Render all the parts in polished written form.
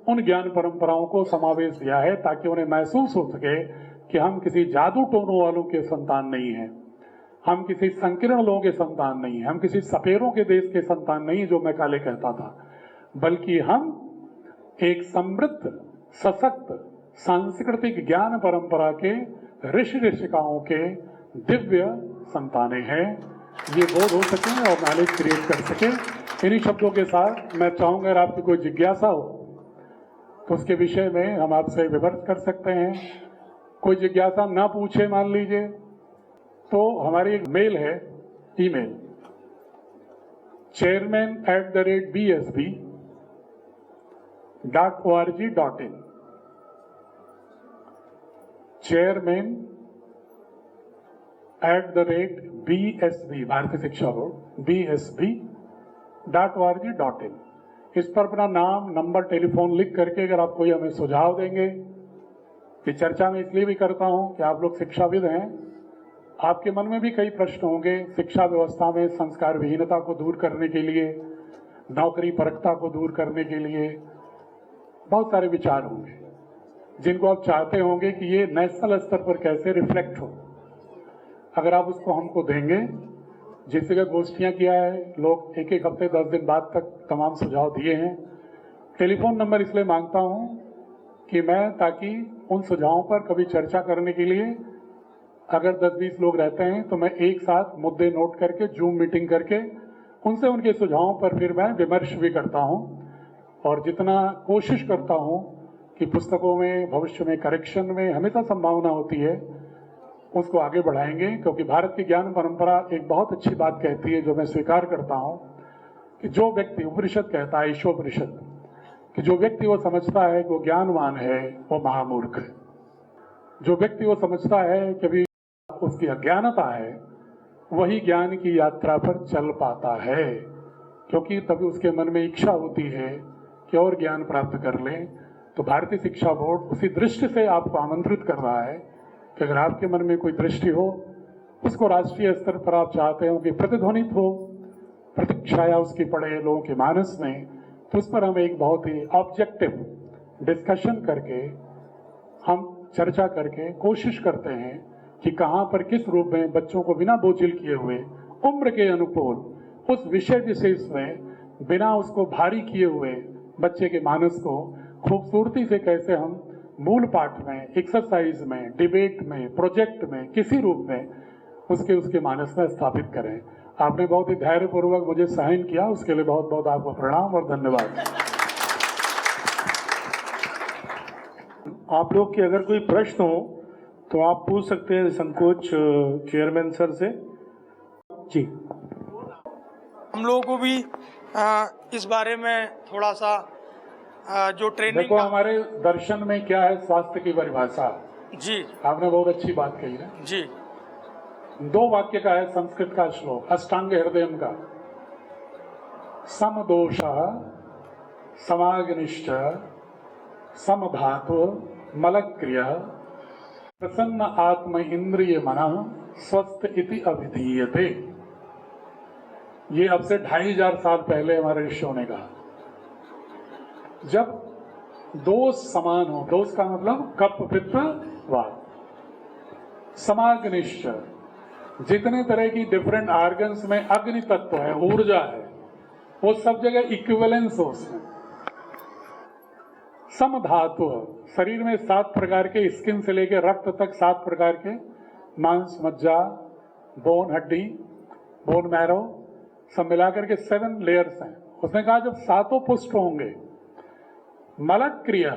उन ज्ञान परंपराओं को समावेश दिया है ताकि उन्हें महसूस हो सके कि हम किसी जादू टोनों वालों के संतान नहीं हैं, हम किसी संकीर्ण लोगों के संतान नहीं हैं, हम किसी सपेरों के देश के संतान नहीं, जो मैकाले कहता था, बल्कि हम एक समृद्ध सशक्त सांस्कृतिक ज्ञान परंपरा के ऋषि ऋषिकाओं के दिव्य संतानें हैं। ये बोध हो सके और नॉलेज क्रिएट कर सके। इन्हीं शब्दों के साथ मैं चाहूँगा अगर आपकी कोई जिज्ञासा हो तो उसके विषय में हम आपसे विमर्श कर सकते हैं। कोई जिज्ञासा ना पूछे मान लीजिए तो हमारी एक मेल है, ईमेल chairman@bsb.org.in, chairman@bsb भारतीय शिक्षा बोर्ड bsb.org.in। इस पर अपना नाम, नंबर, टेलीफोन लिख करके अगर आप कोई हमें सुझाव देंगे। ये चर्चा में इसलिए भी करता हूं कि आप लोग शिक्षाविद हैं, आपके मन में भी कई प्रश्न होंगे शिक्षा व्यवस्था में संस्कार विहीनता को दूर करने के लिए, नौकरी परकता को दूर करने के लिए बहुत सारे विचार होंगे जिनको आप चाहते होंगे कि ये नेशनल स्तर पर कैसे रिफ्लेक्ट हो। अगर आप उसको हमको देंगे, जिस जगह गोष्ठियाँ किया है, लोग एक एक हफ्ते 10 दिन बाद तक तमाम सुझाव दिए हैं। टेलीफोन नंबर इसलिए मांगता हूँ कि मैं, ताकि उन सुझावों पर कभी चर्चा करने के लिए अगर 10-20 लोग रहते हैं तो मैं एक साथ मुद्दे नोट करके जूम मीटिंग करके उनसे उनके सुझावों पर फिर मैं विमर्श भी करता हूं और जितना कोशिश करता हूं कि पुस्तकों में भविष्य में करेक्शन में हमेशा संभावना होती है उसको आगे बढ़ाएंगे। क्योंकि भारत की ज्ञान परंपरा एक बहुत अच्छी बात कहती है जो मैं स्वीकार करता हूं कि जो व्यक्ति, उपनिषद कहता है, ईशोपनिषद, कि जो व्यक्ति वो समझता है कि वो ज्ञानवान है वो महामूर्ख है। जो व्यक्ति वो समझता है कि अभी उसकी अज्ञानता है वही ज्ञान की यात्रा पर चल पाता है, क्योंकि तभी उसके मन में इच्छा होती है कि और ज्ञान प्राप्त कर लें। तो भारतीय शिक्षा बोर्ड उसी दृष्टि से आपको आमंत्रित कर रहा है कि अगर आपके मन में कोई दृष्टि हो, उसको राष्ट्रीय स्तर पर आप चाहते हो कि प्रतिध्वनित हो, प्रतीक्षाया उसकी पड़े लोगों के मानस में, तो उस पर हम एक बहुत ही ऑब्जेक्टिव डिस्कशन करके, हम चर्चा करके कोशिश करते हैं कि कहाँ पर किस रूप में बच्चों को बिना बोझिल किए हुए उम्र के अनुकूल उस विषय विशेष में बिना उसको भारी किए हुए बच्चे के मानस को खूबसूरती से कैसे हम मूल पाठ में, एक्सरसाइज में, डिबेट में, प्रोजेक्ट में, किसी रूप में उसके मानस में स्थापित करें। आपने बहुत ही धैर्यपूर्वक मुझे सहन किया, उसके लिए बहुत बहुत आपको प्रणाम और धन्यवाद। आप लोग के अगर कोई प्रश्न हो तो आप पूछ सकते हैं संकोच चेयरमैन सर से। जी, हम लोगों को भी इस बारे में थोड़ा सा जो ट्रेनिंग, देखो हमारे दर्शन में क्या है स्वास्थ्य की परिभाषा। जी, आपने बहुत अच्छी बात कही है जी। 2 वाक्य का है संस्कृत का श्लोक, अष्टांग हृदयम का, समदोष समाग्निश्च समधातु मलक्रिय प्रसन्न आत्म इंद्रिय मन स्वस्थ इति अभिधीयते। ये अब से 2500 साल पहले हमारे ऋषियों ने कहा। जब दोष समान हो, दोष का मतलब कप पित्त वात, समाग्निश्च, जितने तरह की डिफरेंट ऑर्गन्स में अग्नि तत्व है, ऊर्जा है, वो सब जगह इक्विवेलेंस हो उसमें। समधातु, शरीर में 7 प्रकार के, स्किन से लेकर रक्त तक 7 प्रकार के, मांस, मज्जा, बोन, हड्डी, बोन मैरो, सब मिलाकर के 7 लेयर्स हैं। उसने कहा जब 7 पुष्ट होंगे, मलक क्रिया,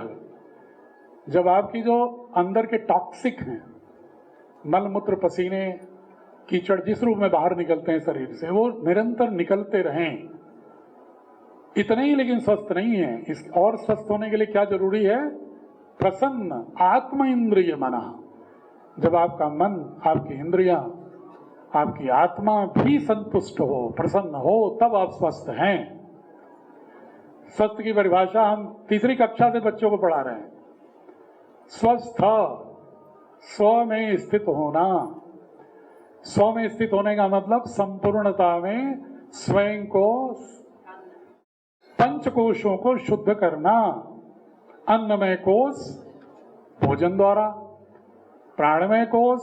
जब आपकी जो अंदर के टॉक्सिक हैं, मल मूत्र पसीने कीचड़ जिस रूप में बाहर निकलते हैं शरीर से, वो निरंतर निकलते रहें। इतने ही लेकिन स्वस्थ नहीं है। इस और स्वस्थ होने के लिए क्या जरूरी है? प्रसन्न आत्म इंद्रिय मना। जब आपका मन, आपकी इंद्रियां, आपकी आत्मा भी संतुष्ट हो, प्रसन्न हो, तब आप स्वस्थ हैं। स्वस्थ की परिभाषा हम 3री कक्षा से बच्चों को पढ़ा रहे हैं। स्वस्थ, स्व में स्थित होना। स्व में स्थित होने का मतलब संपूर्णता में स्वयं को, पंचकोशों को शुद्ध करना। अन्नमय कोश भोजन द्वारा, प्राणमय कोश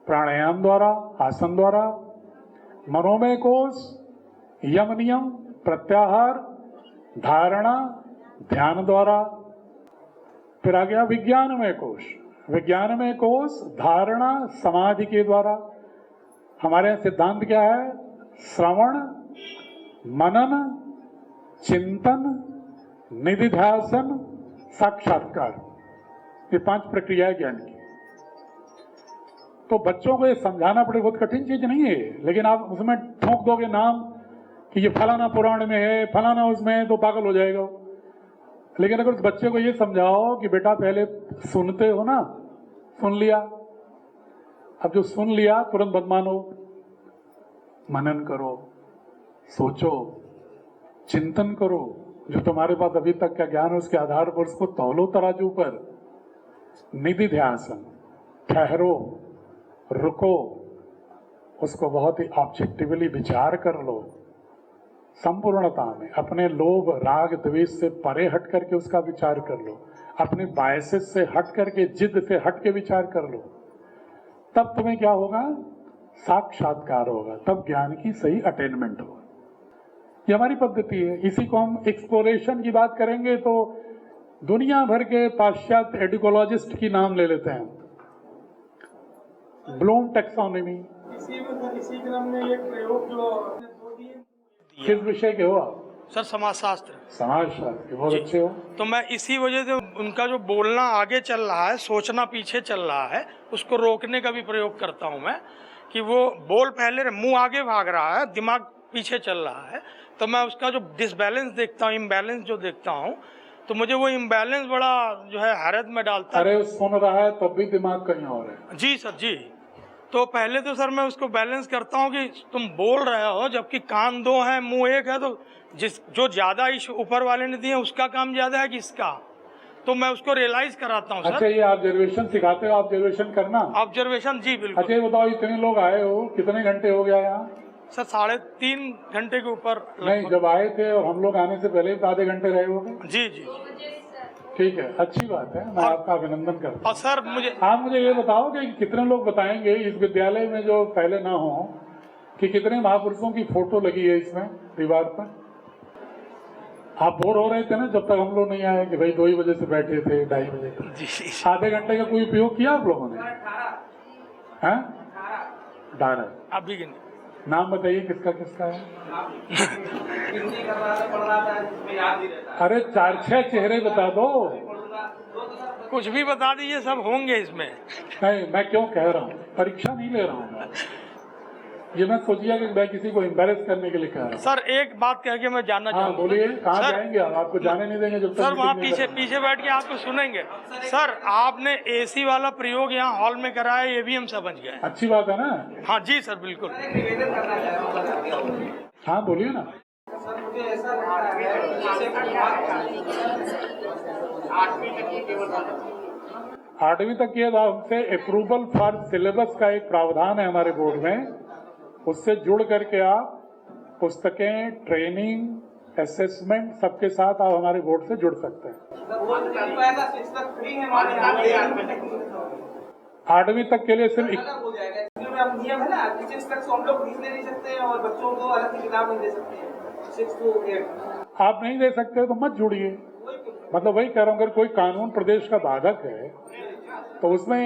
प्राणायाम द्वारा, आसन द्वारा, मनोमय कोश यम नियम प्रत्याहार धारणा ध्यान द्वारा। फिर आ गया विज्ञानमय कोश। विज्ञानमय कोश धारणा समाधि के द्वारा। हमारे यहाँ सिद्धांत क्या है? श्रवण, मनन, चिंतन, निधिध्यासन, साक्षात्कार, ये 5 प्रक्रिया है ज्ञान की। तो बच्चों को ये समझाना पड़े, बहुत कठिन चीज नहीं है, लेकिन आप उसमें ठोक दोगे नाम कि ये फलाना पुराण में है, फलाना उसमें है, तो पागल हो जाएगा। लेकिन अगर उस बच्चे को ये समझाओ कि बेटा पहले सुनते हो ना, सुन लिया, अब जो सुन लिया तुरंत मत मानो, मनन करो, सोचो, चिंतन करो, जो तुम्हारे पास अभी तक का ज्ञान है उसके आधार पर उसको तौलो तराजू पर। निधि ध्यासन, ठहरो, रुको, उसको बहुत ही ऑब्जेक्टिवली विचार कर लो, संपूर्णता में अपने लोभ राग द्वेष से परे हट करके उसका विचार कर लो, अपने बायसेस से हट करके, जिद से हट के विचार कर लो। तब तुम्हें क्या होगा? साक्षात्कार होगा, तब ज्ञान की सही अटेनमेंट होगा। ये हमारी पद्धति है। इसी को हम एक्सप्लोरेशन की बात करेंगे तो दुनिया भर के पाश्चात्य एडिकोलॉजिस्ट की नाम ले लेते हैं। Bloom taxonomy. इसी क्रम में एक प्रयोग जो किस विषय के हो आप? सर समाजशास्त्र। समाजशास्त्र, बहुत अच्छे हो। तो मैं इसी वजह से उनका जो बोलना आगे चल रहा है, सोचना पीछे चल रहा है, उसको रोकने का भी प्रयोग करता हूं मैं, कि वो बोल पहले, मुंह आगे भाग रहा है, दिमाग पीछे चल रहा है, तो मैं उसका जो डिसबैलेंस देखता हूँ, इम्बैलेंस जो देखता हूँ, तो मुझे वो इम्बैलेंस बड़ा जो है हैरत में डालता है। अरे सुन रहा है तब भी दिमाग कहीं और है। जी सर जी। तो पहले तो सर मैं उसको बैलेंस करता हूँ कि तुम बोल रहे हो, जबकि कान 2 हैं, मुंह 1 है, तो जो ज्यादा इस ऊपर वाले ने दिए उसका काम ज्यादा है कि इसका, तो मैं उसको रियलाइज कराता हूँ। अच्छा, ये ऑब्जर्वेशन सिखाते हो? ऑब्जर्वेशन करना, ऑब्जर्वेशन, जी बिल्कुल। अच्छा ये बताओ, इतने लोग आए हो, कितने घंटे हो गया यहाँ? सर 3.5 घंटे के ऊपर। नहीं, जब आए थे और हम लोग आने से पहले भी आधे घंटे रहे होंगे। जी जी, ठीक है, अच्छी बात है, मैं आपका अभिनंदन करता हूँ। और सर आप मुझे ये बताओ कि कितने लोग बताएंगे इस विद्यालय में जो पहले ना हो, कि कितने महापुरुषों की फोटो लगी है इसमें दीवार पर? आप बोर हो रहे थे ना जब तक हम लोग नहीं आए कि भाई 2 ही बजे से बैठे थे, 2:30 बजे तक। जी। आधे घंटे का कोई उपयोग किया आप लोगों ने? हैं? 18। अभी की नाम बताइए किसका किसका है? अरे 4-6 चेहरे बता दो। कुछ भी बता दीजिए, सब होंगे इसमें। नहीं, मैं क्यों कह रहा हूँ, परीक्षा नहीं ले रहा हूँ, ये मैं सोचिए कि मैं किसी को एम्बैरेस करने के लिए कह रहा हूँ। सर एक बात कह के मैं जानना चाहूँगा। बोलिए, कहाँ जाएंगे आप? आपको जाने नहीं देंगे जब तक। सर वहाँ पीछे बैठ के आपको सुनेंगे। सर आपने AC वाला प्रयोग यहाँ हॉल में कराया, ये भी हम समझ गए। अच्छी बात है ना? हाँ जी सर, बिल्कुल। हाँ बोलिए ना। सर मुझे ऐसा लगता है 8वीं तक ये हमसे अप्रूवल फॉर सिलेबस का एक प्रावधान है हमारे बोर्ड में, उससे जुड़ करके आप पुस्तकें, ट्रेनिंग, असेसमेंट सबके साथ आप हमारे बोर्ड से जुड़ सकते हैं। 8वीं तक के लिए सिर्फ नियम है ना कि 6 तक हम लोग फीस ले नहीं सकते और बच्चों को अलग से किताब नहीं दे सकते हैं। 6 to 8 आप नहीं दे सकते तो मत जुड़िए। मतलब वही कह रहा हूँ, अगर कोई कानून प्रदेश का बाधक है तो उसमें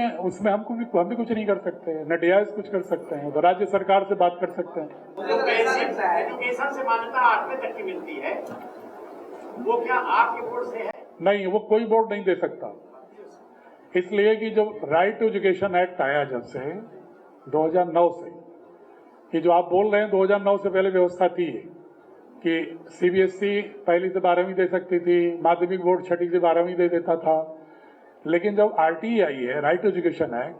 हम भी कुछ नहीं कर सकते, न डीआईएस कुछ कर सकते हैं, तो राज्य सरकार से बात कर सकते हैं। एजुकेशन से मान्यता 8वीं तक की मिलती है, वो क्या आपके बोर्ड से है? नहीं, वो कोई बोर्ड नहीं दे सकता, इसलिए कि जब राइट टू एजुकेशन एक्ट आया जब से 2009 से, कि जो आप बोल रहे हैं 2009 से पहले व्यवस्था थी कि सीबीएसई 1ली से 12वीं दे सकती थी, माध्यमिक बोर्ड 6ठी से 12वीं दे देता था। लेकिन जब आरटीई आई है, राइट टू एजुकेशन एक्ट,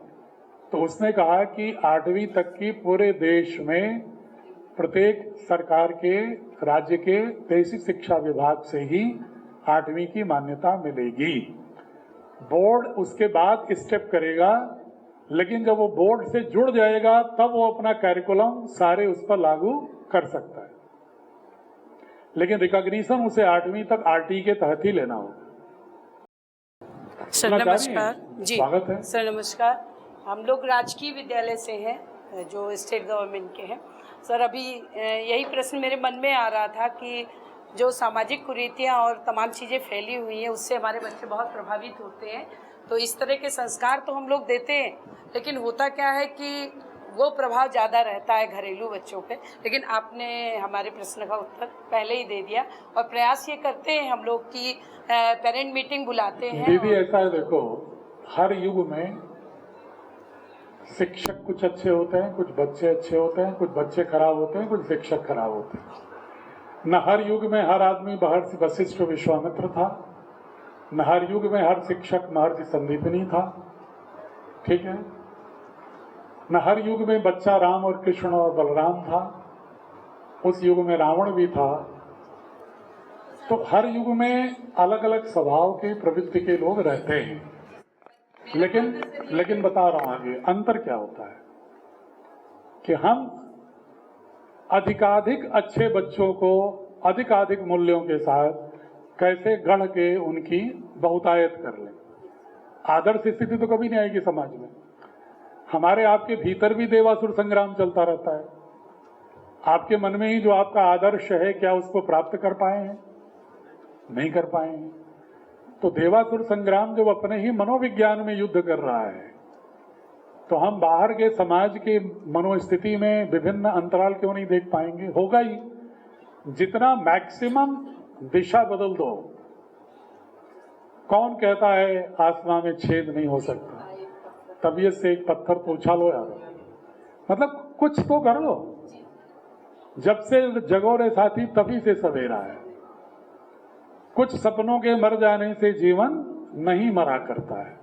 तो उसने कहा कि 8वीं तक की पूरे देश में प्रत्येक सरकार के, राज्य के बेसिक शिक्षा विभाग से ही 8वीं की मान्यता मिलेगी। बोर्ड उसके बाद स्टेप करेगा, लेकिन जब वो बोर्ड से जुड़ जाएगा तब वो अपना कैरिकुलम सारे उस पर लागू कर सकता है, लेकिन रिकॉग्निशन उसे 8वीं तक आरटीई के तहत ही लेना होगा। सर बोलना चाह रही नमस्कार हैं? जी स्वागत है। सर नमस्कार। हम लोग राजकीय विद्यालय से हैं जो स्टेट गवर्नमेंट के हैं। सर अभी यही प्रश्न मेरे मन में आ रहा था कि जो सामाजिक कुरीतियाँ और तमाम चीज़ें फैली हुई हैं उससे हमारे बच्चे बहुत प्रभावित होते हैं। तो इस तरह के संस्कार तो हम लोग देते हैं, लेकिन होता क्या है कि वो प्रभाव ज़्यादा रहता है घरेलू बच्चों पे। लेकिन आपने हमारे प्रश्न का उत्तर पहले ही दे दिया और प्रयास ये करते हैं हम लोग कि पेरेंट मीटिंग बुलाते हैं। दीदी ऐसा है, देखो हर युग में शिक्षक कुछ अच्छे होते हैं, कुछ बच्चे अच्छे होते हैं, कुछ बच्चे खराब होते हैं, कुछ शिक्षक खराब होते हैं। न हर युग में हर आदमी महर्षि वशिष्ठ विश्वामित्र था, न हर युग में हर शिक्षक महर्षि संदीपनी था, ठीक है। न हर युग में बच्चा राम और कृष्ण और बलराम था, उस युग में रावण भी था। तो हर युग में अलग अलग स्वभाव के प्रवृत्ति के लोग रहते हैं। लेकिन बता रहा हूं आगे अंतर क्या होता है कि हम अधिकाधिक अच्छे बच्चों को अधिकाधिक मूल्यों के साथ कैसे गढ़ के उनकी बहुतायत कर लें। आदर्श स्थिति तो कभी नहीं आएगी समाज में। हमारे आपके भीतर भी देवासुर संग्राम चलता रहता है। आपके मन में ही जो आपका आदर्श है, क्या उसको प्राप्त कर पाए हैं? नहीं कर पाए हैं। तो देवासुर संग्राम जब अपने ही मनोविज्ञान में युद्ध कर रहा है, तो हम बाहर के समाज के मनोस्थिति में विभिन्न अंतराल क्यों नहीं देख पाएंगे? होगा ही। जितना मैक्सिमम दिशा बदल दो। कौन कहता है आसमान में छेद नहीं हो सकता? तबीयत से एक पत्थर तो उछालो यार, मतलब कुछ तो करो। जब से जगो रे साथी तभी से सवेरा है। कुछ सपनों के मर जाने से जीवन नहीं मरा करता है।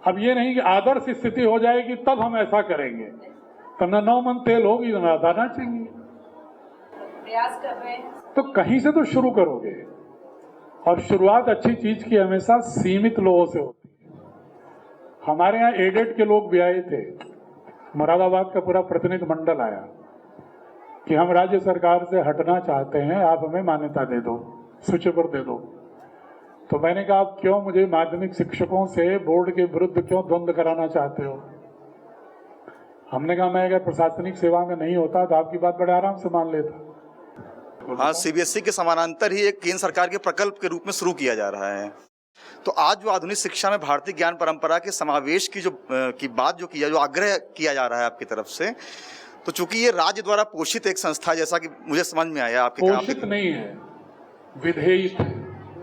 अब ये नहीं कि आदर्श स्थिति हो जाएगी तब हम ऐसा करेंगे, तो न 9 मन तेल होगी न आधा नाचेंगे। प्रयास कर रहे हैं तो कहीं से तो शुरू करोगे, और शुरुआत अच्छी चीज की हमेशा सीमित लोगों से होती है। हमारे यहाँ एडेड के लोग भी आए थे, मुरादाबाद का पूरा प्रतिनिधि मंडल आया कि हम राज्य सरकार से हटना चाहते हैं, आप हमें मान्यता दे दो, स्विच पर दे दो। तो मैंने कहा आप क्यों मुझे माध्यमिक शिक्षकों से बोर्ड के विरुद्ध क्यों द्वंद्व कराना चाहते हो? हमने कहा मैं अगर प्रशासनिक सेवा में नहीं होता तो आपकी बात बड़े आराम से मान लेता। हाँ, सीबीएसई के समानांतर ही एक केंद्र सरकार के प्रकल्प के रूप में शुरू किया जा रहा है। तो आज जो आधुनिक शिक्षा में भारतीय ज्ञान परंपरा के समावेश की बात जो आग्रह किया जा रहा है आपकी तरफ से, तो चूंकि ये राज्य द्वारा पोषित एक संस्था, जैसा कि मुझे समझ में आया आपके पोषित नहीं है, विधेयित है।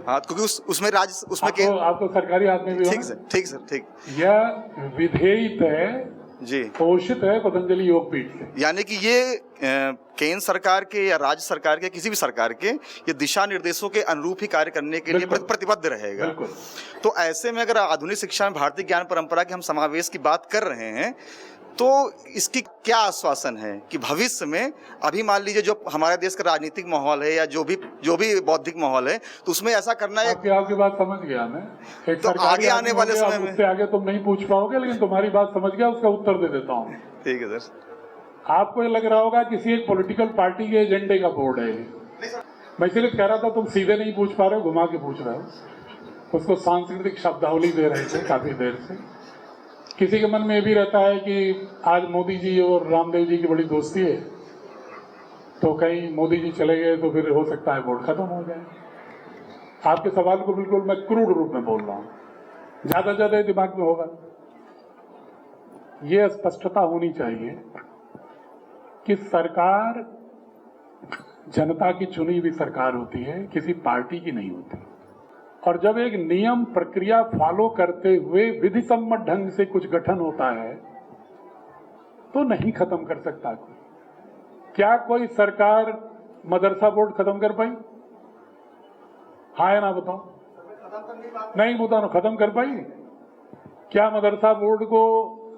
हाँ, क्योंकि उसमें राज्य उसमें आप तो सरकारी आदमी भी हो। ठीक सर, ठीक। यह विधेयित है जी, पोषित है पतंजलि योगपीठ से। यानी कि ये केंद्र सरकार के या राज्य सरकार के, किसी भी सरकार के, ये दिशा निर्देशों के अनुरूप ही कार्य करने के लिए प्रतिबद्ध रहेगा। तो ऐसे में अगर आधुनिक शिक्षा में भारतीय ज्ञान परंपरा के हम समावेश की बात कर रहे हैं, तो इसकी क्या आश्वासन है कि भविष्य में, अभी मान लीजिए जो हमारे देश का राजनीतिक माहौल है या जो भी बौद्धिक माहौल है, तो उसमें ऐसा करना है। आपकी बात समझ गया मैं। एक तो आगे आने वाले समय में उससे आगे तुम नहीं पूछ पाओगे, लेकिन तुम्हारी बात समझ गया, उसका उत्तर दे देता हूँ। ठीक है सर। आपको ये लग रहा होगा किसी एक पॉलिटिकल पार्टी के एजेंडे का बोर्ड है। मैं इसलिए कह रहा था तुम सीधे नहीं पूछ पा रहे हो, घुमा के पूछ रहे हो। उसको सांस्कृतिक शब्दावली दे रहे थे काफी देर से। किसी के मन में ये भी रहता है कि आज मोदी जी और रामदेव जी की बड़ी दोस्ती है, तो कहीं मोदी जी चले गए तो फिर हो सकता है बोर्ड खत्म हो जाए। आपके सवाल को बिल्कुल मैं क्रूड रूप में बोल रहा हूँ, ज्यादा दिमाग में होगा। ये स्पष्टता होनी चाहिए कि सरकार जनता की चुनी हुई सरकार होती है, किसी पार्टी की नहीं होती। और जब एक नियम प्रक्रिया फॉलो करते हुए विधि सम्मत ढंग से कुछ गठन होता है, तो नहीं खत्म कर सकता कोई। क्या कोई सरकार मदरसा बोर्ड खत्म कर पाई? हाँ या ना बताओ? नहीं बताओ, खत्म कर पाई? क्या मदरसा बोर्ड को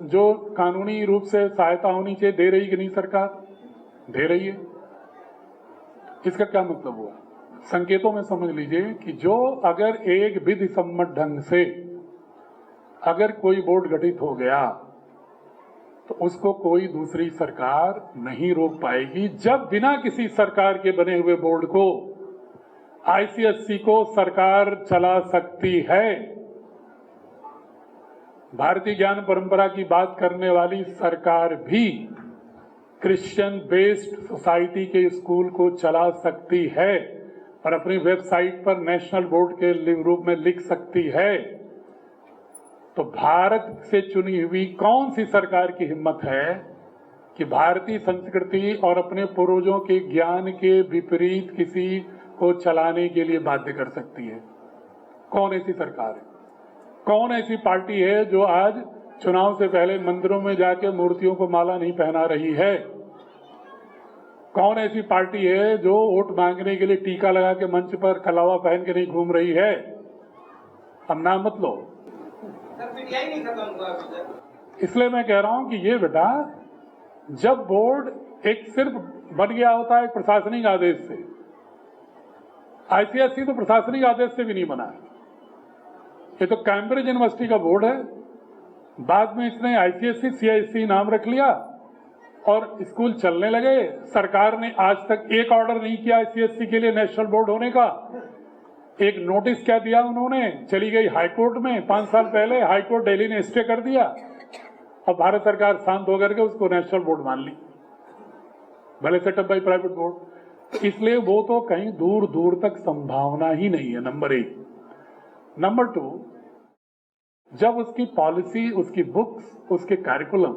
जो कानूनी रूप से सहायता होनी चाहिए दे रही कि नहीं सरकार? दे रही है। इसका क्या मतलब हुआ? संकेतों में समझ लीजिए कि जो अगर एक विधि सम्मत ढंग से अगर कोई बोर्ड गठित हो गया, तो उसको कोई दूसरी सरकार नहीं रोक पाएगी। जब बिना किसी सरकार के बने हुए बोर्ड को, आईसीएसई को सरकार चला सकती है, भारतीय ज्ञान परंपरा की बात करने वाली सरकार भी क्रिश्चियन बेस्ड सोसाइटी के स्कूल को चला सकती है और अपनी वेबसाइट पर नेशनल बोर्ड के रूप में लिख सकती है। तो भारत से चुनी हुई कौन सी सरकार की हिम्मत है कि भारतीय संस्कृति और अपने पूर्वजों के ज्ञान के विपरीत किसी को चलाने के लिए बाध्य कर सकती है? कौन ऐसी सरकार है? कौन ऐसी पार्टी है जो आज चुनाव से पहले मंदिरों में जाके मूर्तियों को माला नहीं पहना रही है? कौन ऐसी पार्टी है जो वोट मांगने के लिए टीका लगा के मंच पर कलावा पहन के नहीं घूम रही है? अब नाम मत लो। इसलिए मैं कह रहा हूं कि ये बेटा, जब बोर्ड एक सिर्फ बन गया होता है प्रशासनिक आदेश से, आईसीएसई तो प्रशासनिक आदेश से भी नहीं बना है। ये तो कैम्ब्रिज यूनिवर्सिटी का बोर्ड है, बाद में इसने आईसीएसई सीआईएसई नाम रख लिया और स्कूल चलने लगे। सरकार ने आज तक एक ऑर्डर नहीं किया आईसीएसई के लिए नेशनल बोर्ड होने का। एक नोटिस क्या दिया उन्होंने, चली गई हाईकोर्ट में 5 साल पहले, हाईकोर्ट दिल्ली ने स्टे कर दिया और भारत सरकार शांत होकर के उसको नेशनल बोर्ड मान ली, भले सेटअप बाई प्राइवेट बोर्ड। इसलिए वो तो कहीं दूर दूर तक संभावना ही नहीं है, नंबर 1। नंबर 2, जब उसकी पॉलिसी, उसकी बुक्स, उसके कैरिकुलम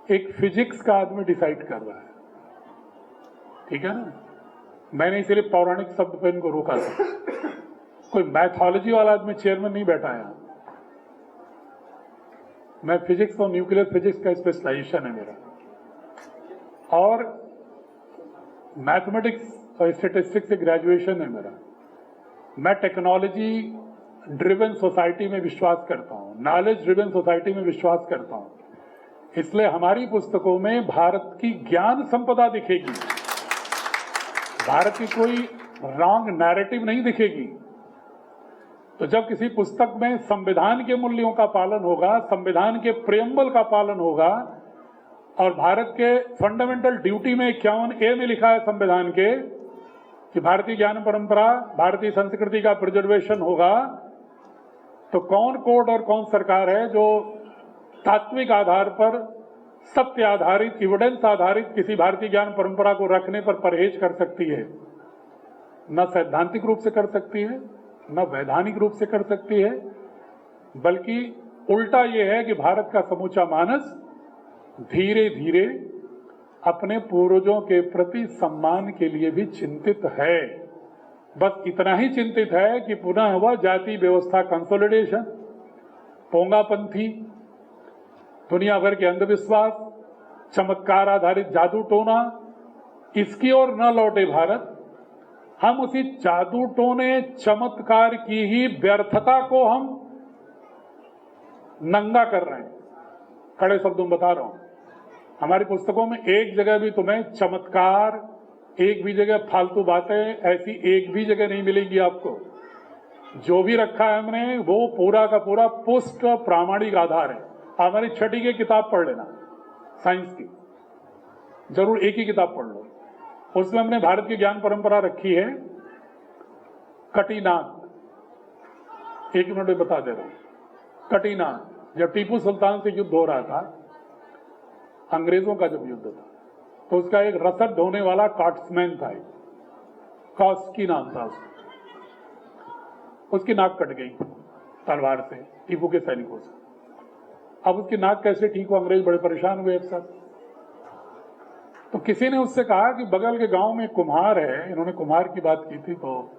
एक फिजिक्स का आदमी डिसाइड कर रहा है, ठीक है ना, मैंने इसलिए पौराणिक शब्द पर इनको रोका था। कोई मैथोलॉजी वाला आदमी चेयरमैन नहीं बैठा है। मैं फिजिक्स और न्यूक्लियर फिजिक्स का स्पेशलाइजेशन है मेरा, और मैथमेटिक्स और स्टैटिस्टिक्स से ग्रेजुएशन है मेरा। मैं टेक्नोलॉजी ड्रिवन सोसाइटी में विश्वास करता हूँ, नॉलेज ड्रिवन सोसाइटी में विश्वास करता हूँ। इसलिए हमारी पुस्तकों में भारत की ज्ञान संपदा दिखेगी, भारत की कोई रॉन्ग नैरेटिव नहीं दिखेगी। तो जब किसी पुस्तक में संविधान के मूल्यों का पालन होगा, संविधान के प्रेम्बल का पालन होगा, और भारत के फंडामेंटल ड्यूटी में 51A में लिखा है संविधान के कि भारतीय ज्ञान परंपरा, भारतीय संस्कृति का प्रिजर्वेशन होगा, तो कौन कोर्ट और कौन सरकार है जो तात्विक आधार पर, सत्य आधारित, एविडेंस आधारित किसी भारतीय ज्ञान परंपरा को रखने पर परहेज कर सकती है? न सैद्धांतिक रूप से कर सकती है, न वैधानिक रूप से कर सकती है, बल्कि उल्टा यह है कि भारत का समूचा मानस धीरे धीरे अपने पूर्वजों के प्रति सम्मान के लिए भी चिंतित है। बस इतना ही चिंतित है कि पुनः वह जाति व्यवस्था कंसोलिडेशन, पोंगापंथी, दुनिया भर के अंधविश्वास, चमत्कार आधारित जादू टोना, इसकी ओर न लौटे भारत। हम उसी जादू टोने, चमत्कार की ही व्यर्थता को हम नंगा कर रहे हैं। कड़े शब्दों में बता रहा हूं, हमारी पुस्तकों में एक जगह भी तुम्हें चमत्कार, एक भी जगह फालतू बातें, ऐसी एक भी जगह नहीं मिलेगी आपको। जो भी रखा है हमने वो पूरा का पूरा पुष्ट प्रामाणिक आधार है। हमारी 6ठी की किताब पढ़ लेना, साइंस की, जरूर एक ही किताब पढ़ लो, उसमें हमने भारत की ज्ञान परंपरा रखी है। कटीनाथ, 1 मिनट में बता दे रहा हूं। कटीनाथ, जब टीपू सुल्तान से युद्ध हो रहा था, अंग्रेजों का जब युद्ध था, तो उसका एक रसद ढोने वाला कार्ट्समैन था, कॉस्की नाम था उसकी नाक कट गई तलवार से टीपू के सैनिकों से। अब उसकी नाक कैसे ठीक हो, अंग्रेज बड़े परेशान हुए एक साथ। तो किसी ने उससे कहा कि बगल के गांव में कुम्हार है, इन्होंने कुम्हार की बात की थी तो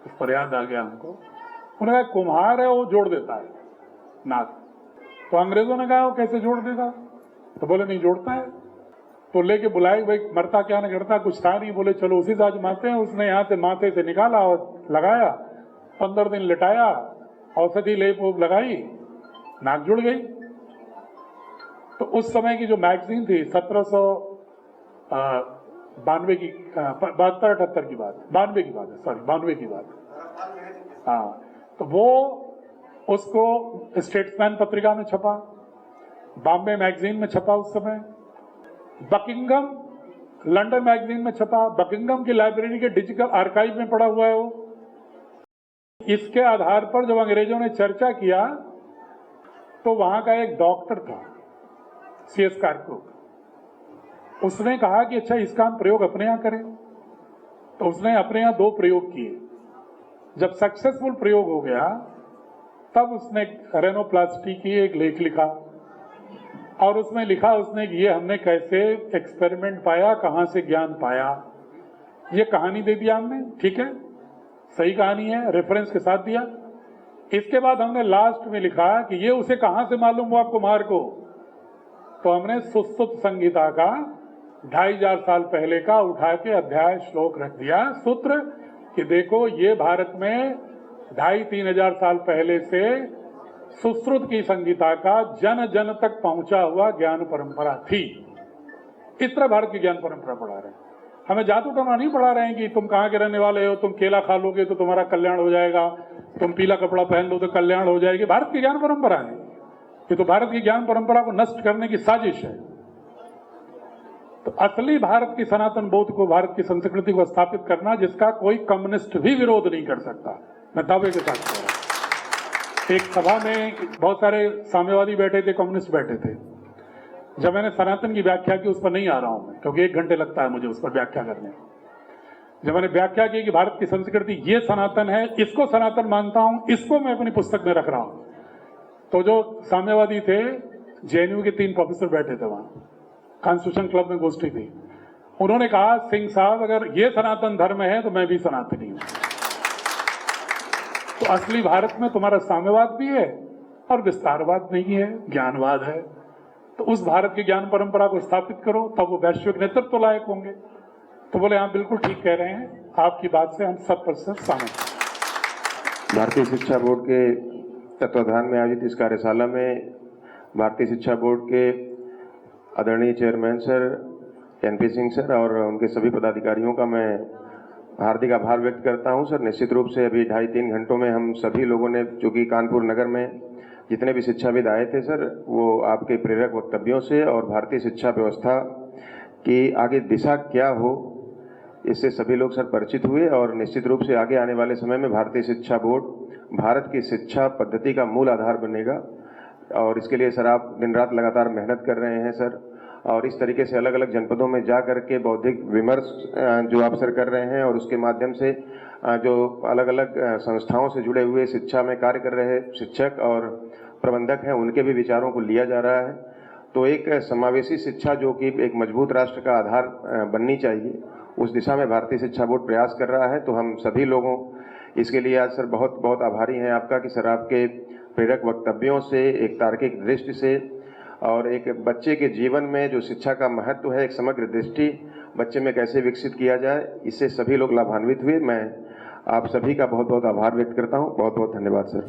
उस पर याद आ गया हमको। उन्होंने कहा कुम्हार है, वो जोड़ देता है नाक। तो अंग्रेजों ने कहा वो कैसे जोड़ देगा, तो बोले नहीं जोड़ता है। तो लेके बुलाए, भाई मरता क्या नहीं करता, कुछ था नहीं। बोले चलो उसी से आजमाते हैं। उसने यहाँ से माथे से निकाला और लगाया, 15 दिन लिटाया, औषधि लेप लगाई, नाक जुड़ गई। तो उस समय की जो मैगजीन थी 1792 की, 72-78 की बात, 92 की बात है, सॉरी 92 की बात, हाँ। तो वो उसको स्टेट्समैन पत्रिका में छपा, बॉम्बे मैगजीन में छपा उस समय, बकिंगम लंदन मैगजीन में छपा, बकिंगम की लाइब्रेरी के डिजिटल आर्काइव में पड़ा हुआ है वो। इसके आधार पर जब अंग्रेजों ने चर्चा किया तो वहां का एक डॉक्टर था CS कारको, उसने कहा कि अच्छा इसका हम प्रयोग अपने यहाँ करें। तो उसने अपने यहाँ 2 प्रयोग किए। जब सक्सेसफुल प्रयोग हो गया तब उसने रेनोप्लास्टी की एक लेख लिखा और उसमें लिखा उसने कि ये हमने कैसे एक्सपेरिमेंट पाया, कहाँ से ज्ञान पाया, ये कहानी दे दिया हमने। ठीक है, सही कहानी है, रेफरेंस के साथ दिया। इसके बाद हमने लास्ट में लिखा कि ये उसे कहाँ से मालूम हुआ कुमार को, तो हमने सुश्रुत संहिता का 2500 साल पहले का उठा के अध्याय श्लोक रख दिया, सूत्र, कि देखो ये भारत में 2500-3000 साल पहले से सुश्रुत की संहिता का जन जन तक पहुंचा हुआ ज्ञान परंपरा थी। इस तरह भारत की ज्ञान परंपरा पढ़ा रहे हैं। हमें जादू टोना नहीं पढ़ा रहे हैं कि तुम कहाँ के रहने वाले हो, तुम केला खा लोगे तो तुम्हारा कल्याण हो जाएगा, तुम पीला कपड़ा पहन लो तो कल्याण हो जाएगी। भारत की ज्ञान परंपरा है ये, तो भारत की ज्ञान परंपरा को नष्ट करने की साजिश है। तो असली भारत की सनातन बौद्ध को, भारत की संस्कृति को स्थापित करना, जिसका कोई कम्युनिस्ट भी विरोध नहीं कर सकता, मैं दावे के साथ कह रहा हूं। एक सभा में बहुत सारे साम्यवादी बैठे थे, कम्युनिस्ट बैठे थे। जब मैंने सनातन की व्याख्या की, उस पर नहीं आ रहा हूं मैं, क्योंकि 1 घंटे लगता है मुझे उस पर व्याख्या करने। जब मैंने व्याख्या की कि भारत की संस्कृति ये सनातन है, इसको सनातन मानता हूं, इसको मैं अपनी पुस्तक में रख रहा हूं, तो जो साम्यवादी थे, JNU के 3 प्रोफेसर बैठे थे वहां, कॉन्स्टिट्यूशन क्लब में गोष्ठी थी। उन्होंने कहा, सिंह साहब अगर ये सनातन धर्म है तो मैं भी सनातनी हूं। तो असली भारत में तुम्हारा साम्यवाद भी है और विस्तारवाद नहीं है, ज्ञानवाद है। तो उस भारत की ज्ञान परंपरा को स्थापित करो, तब वो वैश्विक नेतृत्व लायक होंगे। तो बोले आप बिल्कुल ठीक कह रहे हैं, आपकी बात से हम 100% सहमत हैं। भारतीय शिक्षा बोर्ड के तत्वाधान में आयोजित इस कार्यशाला में भारतीय शिक्षा बोर्ड के आदरणीय chairman sir NP Singh sir और उनके सभी पदाधिकारियों का मैं हार्दिक आभार व्यक्त करता हूं। सर, निश्चित रूप से अभी 2.5-3 घंटों में हम सभी लोगों ने, जो कि कानपुर नगर में जितने भी शिक्षाविद आए थे सर, वो आपके प्रेरक वक्तव्यों से और भारतीय शिक्षा व्यवस्था की आगे दिशा क्या हो, इससे सभी लोग सर परिचित हुए। और निश्चित रूप से आगे आने वाले समय में भारतीय शिक्षा बोर्ड भारत की शिक्षा पद्धति का मूल आधार बनेगा और इसके लिए सर आप दिन रात लगातार मेहनत कर रहे हैं सर। और इस तरीके से अलग अलग जनपदों में जा करके बौद्धिक विमर्श जो आप सर कर रहे हैं और उसके माध्यम से जो अलग अलग संस्थाओं से जुड़े हुए शिक्षा में कार्य कर रहे शिक्षक और प्रबंधक हैं, उनके भी विचारों को लिया जा रहा है। तो एक समावेशी शिक्षा जो कि एक मजबूत राष्ट्र का आधार बननी चाहिए, उस दिशा में भारतीय शिक्षा बोर्ड प्रयास कर रहा है। तो हम सभी लोगों इसके लिए आज सर बहुत बहुत आभारी हैं आपका कि सर आपके प्रेरक वक्तव्यों से, एक तार्किक दृष्टि से और एक बच्चे के जीवन में जो शिक्षा का महत्व है, एक समग्र दृष्टि बच्चे में कैसे विकसित किया जाए, इससे सभी लोग लाभान्वित हुए। मैं आप सभी का बहुत बहुत आभार व्यक्त करता हूँ। बहुत बहुत धन्यवाद सर।